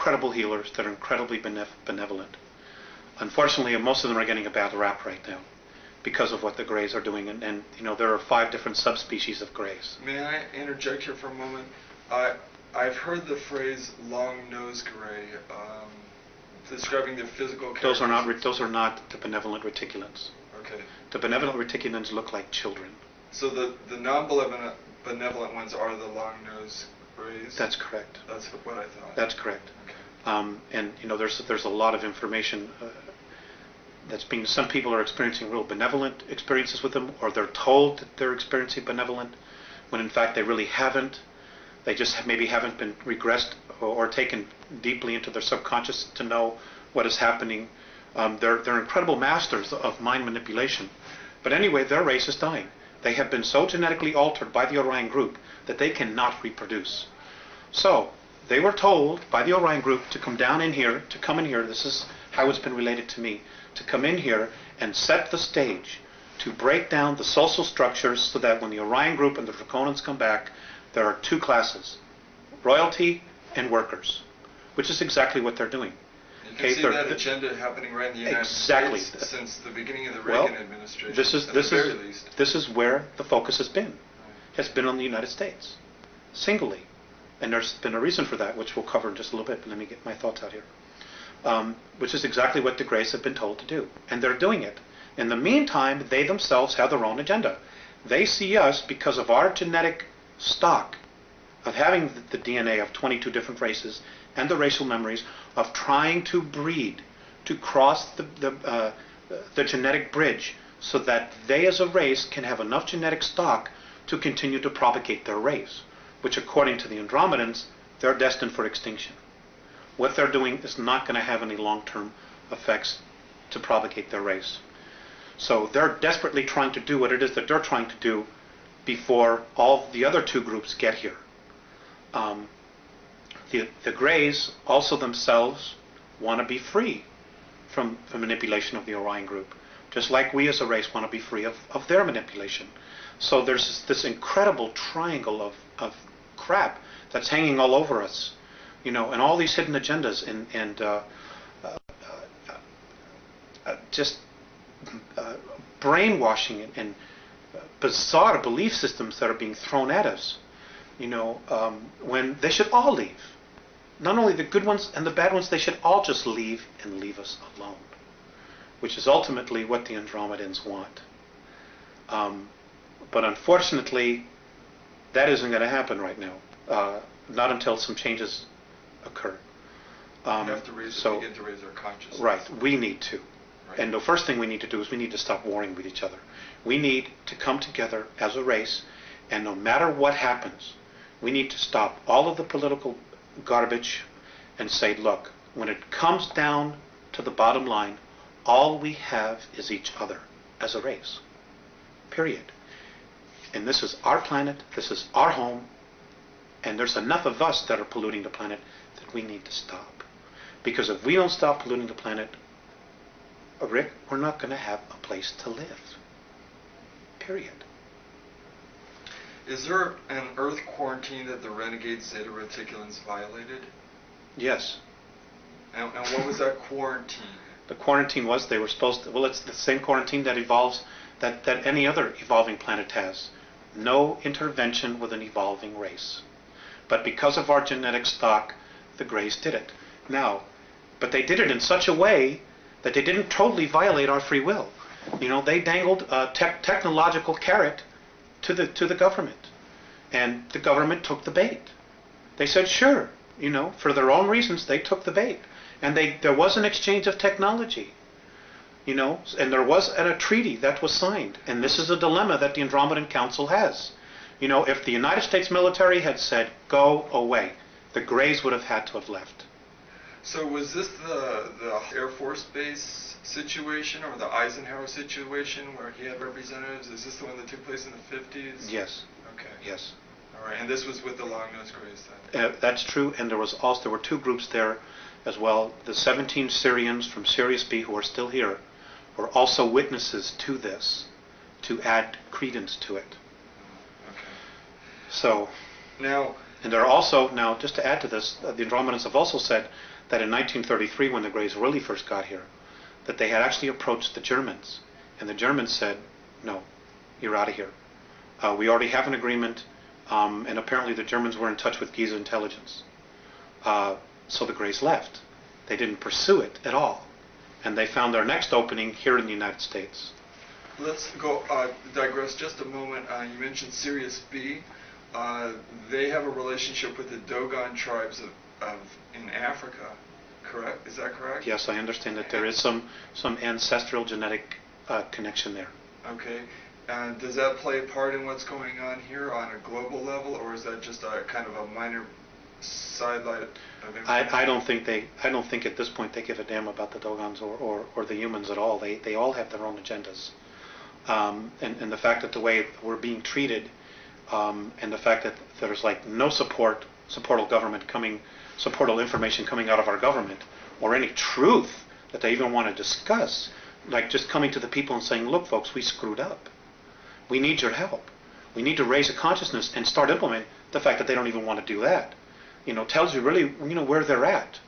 incredible healers that are incredibly benevolent. Unfortunately, most of them are getting a bad rap right now because of what the Greys are doing, and you know, there are 5 different subspecies of Greys. May I interject here for a moment? I've heard the phrase long-nosed Grey describing their physical characteristics. Those are not the benevolent reticulans. Okay. The benevolent reticulans look like children. So the non-benevolent ones are the long-nosed Greys? That's correct. That's what I thought. That's correct. Okay. And you know, there's a lot of information that's being. Some people are experiencing real benevolent experiences with them, or they're told that they're experiencing benevolent, when in fact they really haven't. They just maybe haven't been regressed or taken deeply into their subconscious to know what is happening. They're incredible masters of mind manipulation. But anyway, their race is dying. They have been so genetically altered by the Orion group that they cannot reproduce. So they were told by the Orion group to come in here, this is how it's been related to me, to come in here and set the stage to break down the social structures so that when the Orion group and the Draconans come back, there are 2 classes, royalty and workers, which is exactly what they're doing. You can see that agenda happening right in the United States since the beginning of the Reagan administration. This is where the focus has been. Has been on the United States, singly. And there's been a reason for that, which we'll cover in just a little bit, but let me get my thoughts out here. Which is exactly what the Greys have been told to do. And they're doing it. In the meantime, they themselves have their own agenda. They see us, because of our genetic stock of having the DNA of 22 different races and the racial memories of trying to breed, to cross the genetic bridge so that they as a race can have enough genetic stock to continue to propagate their race, which according to the Andromedans, they're destined for extinction. What they're doing is not going to have any long-term effects to propagate their race. So they're desperately trying to do what it is that they're trying to do before all the other 2 groups get here. The Greys also themselves want to be free from the manipulation of the Orion group, just like we as a race want to be free of their manipulation. So there's this incredible triangle of crap that's hanging all over us, you know, and all these hidden agendas and just brainwashing and bizarre belief systems that are being thrown at us, you know, when they should all leave. Not only the good ones and the bad ones, they should all just leave and leave us alone, which is ultimately what the Andromedans want. But unfortunately, that isn't going to happen right now, not until some changes occur. We have to begin to raise our consciousness. Right, we need to. Right. And the first thing we need to do is we need to stop warring with each other. We need to come together as a race, and no matter what happens, we need to stop all of the political garbage and say, look, when it comes down to the bottom line, all we have is each other as a race. Period. And this is our planet, this is our home, and there's enough of us that are polluting the planet that we need to stop. Because if we don't stop polluting the planet, Rick, we're not going to have a place to live. Period. Is there an Earth quarantine that the renegade Zeta Reticulans violated? Yes. And what was that quarantine? The quarantine was they were supposed to, well, it's the same quarantine that evolves, that any other evolving planet has. No intervention with an evolving race. But because of our genetic stock, the Greys did it. Now, but they did it in such a way that they didn't totally violate our free will. You know, they dangled a technological carrot to the government, and the government took the bait. They said, sure, you know, for their own reasons, they took the bait, and there was an exchange of technology, you know, and there was a treaty that was signed, and this is a dilemma that the Andromedan Council has. You know, if the United States military had said, go away, the Greys would have had to have left. So was this the Air Force Base situation or the Eisenhower situation where he had representatives? Is this the one that took place in the 50s? Yes. Okay. Yes. All right, and this was with the Long-Nosed Greys then? That's true, and there were 2 groups there as well. The 17 Syrians from Sirius B, who are still here, were also witnesses to this, to add credence to it. Okay. So, now, And there are also, now just to add to this, the Andromedans have also said that in 1933, when the Greys really first got here, that they had actually approached the Germans. And the Germans said, no, you're out of here. We already have an agreement, and apparently the Germans were in touch with Giza intelligence. So the Greys left. They didn't pursue it at all. And they found their next opening here in the United States. Let's go digress just a moment. You mentioned Sirius B. They have a relationship with the Dogon tribes in Africa, correct? Is that correct? Yes, I understand that there is some ancestral genetic connection there. Okay. And does that play a part in what's going on here on a global level, or is that just a kind of a minor sidelight of information? I don't think at this point they give a damn about the Dogons or the humans at all. They all have their own agendas. And the fact that the way we're being treated, and the fact that there's like no supportal information coming out of our government, or any truth that they even want to discuss, like just coming to the people and saying, look folks, we screwed up. We need your help. We need to raise a consciousness and start implementing. The fact that they don't even want to do that, tells you really, where they're at.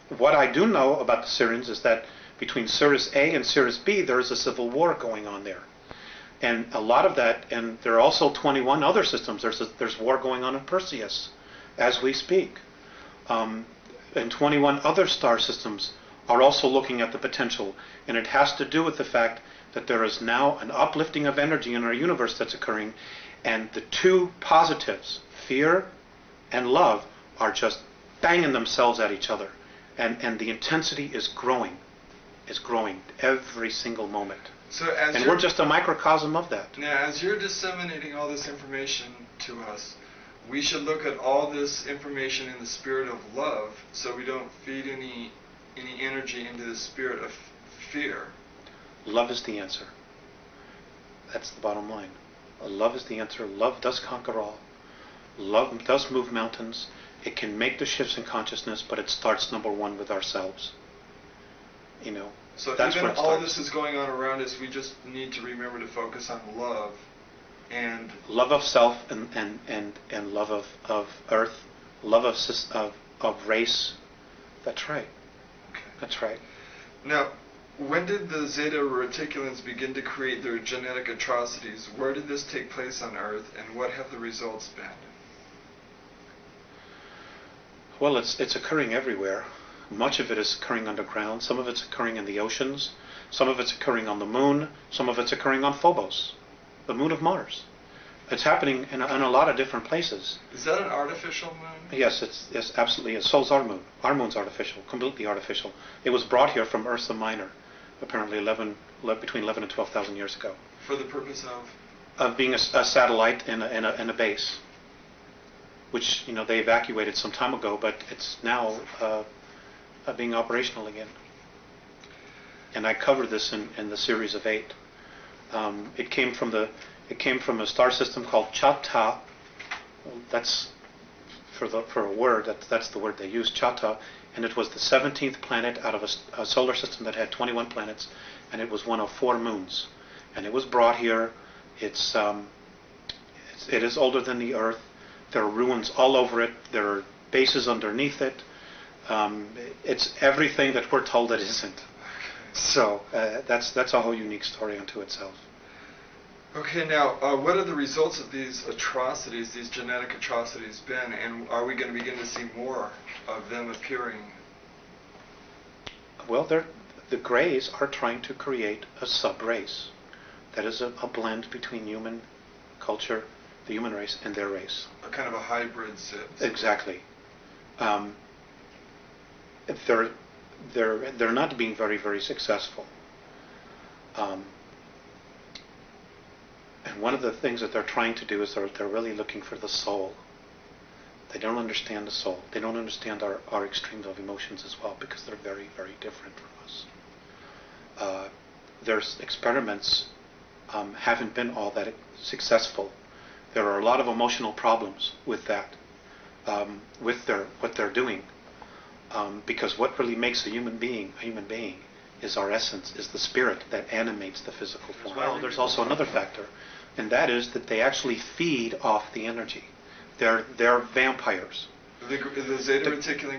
What I do know about the Syrians is that between Sirius A and Sirius B, there is a civil war going on there. And a lot of that, and there are also 21 other systems. There's war going on in Perseus as we speak. And 21 other star systems are also looking at the potential. And it has to do with the fact that there is now an uplifting of energy in our universe that's occurring. And the two positives, fear and love, are just banging themselves at each other. And the intensity is growing. It's growing every single moment. And we're just a microcosm of that. Now, as you're disseminating all this information to us, we should look at all this information in the spirit of love, so we don't feed any energy into the spirit of fear. Love is the answer. That's the bottom line. Love is the answer. Love does conquer all. Love does move mountains. It can make the shifts in consciousness, but it starts, number one, with ourselves. So that's even where all this is going on around us, we just need to remember to focus on love and love of self and love of earth, love of race. That's right. Okay. That's right. Now, when did the Zeta Reticulans begin to create their genetic atrocities? Where did this take place on Earth, and what have the results been? Well, it's occurring everywhere. Much of it is occurring underground. Some of it's occurring in the oceans. Some of it's occurring on the moon. Some of it's occurring on Phobos, the moon of Mars. It's happening in a lot of different places. Is that an artificial moon? Yes, yes, absolutely. So's our moon. Our moon's artificial, completely artificial. It was brought here from Ursa Minor, apparently between 11 and 12,000 years ago. For the purpose of? Of being a satellite and a base, which they evacuated some time ago, but it's now being operational again. And I covered this in the series of 8. It came from a star system called Chata. That's for a word. That's the word they use, Chata. And it was the 17th planet out of a solar system that had 21 planets, and it was one of 4 moons. And it was brought here. It is older than the Earth. There are ruins all over it. There are bases underneath it. It's everything that we're told it isn't. So that's a whole unique story unto itself. Okay, now what are the results of these atrocities, these genetic atrocities, been, and are we going to begin to see more of them appearing? Well, the Greys are trying to create a sub-race that is a blend between human culture, the human race, and their race. A kind of a hybrid set. Exactly. They're not being very, very successful. And one of the things that they're trying to do is they're really looking for the soul. They don't understand the soul. They don't understand our extremes of emotions as well, because they're very, very different from us. Their experiments haven't been all that successful. There are a lot of emotional problems with that, with what they're doing. Because what really makes a human being is our essence, is the spirit that animates the physical form. Well, there's also another factor. and that is that they actually feed off the energy. They're vampires. The zeta reticular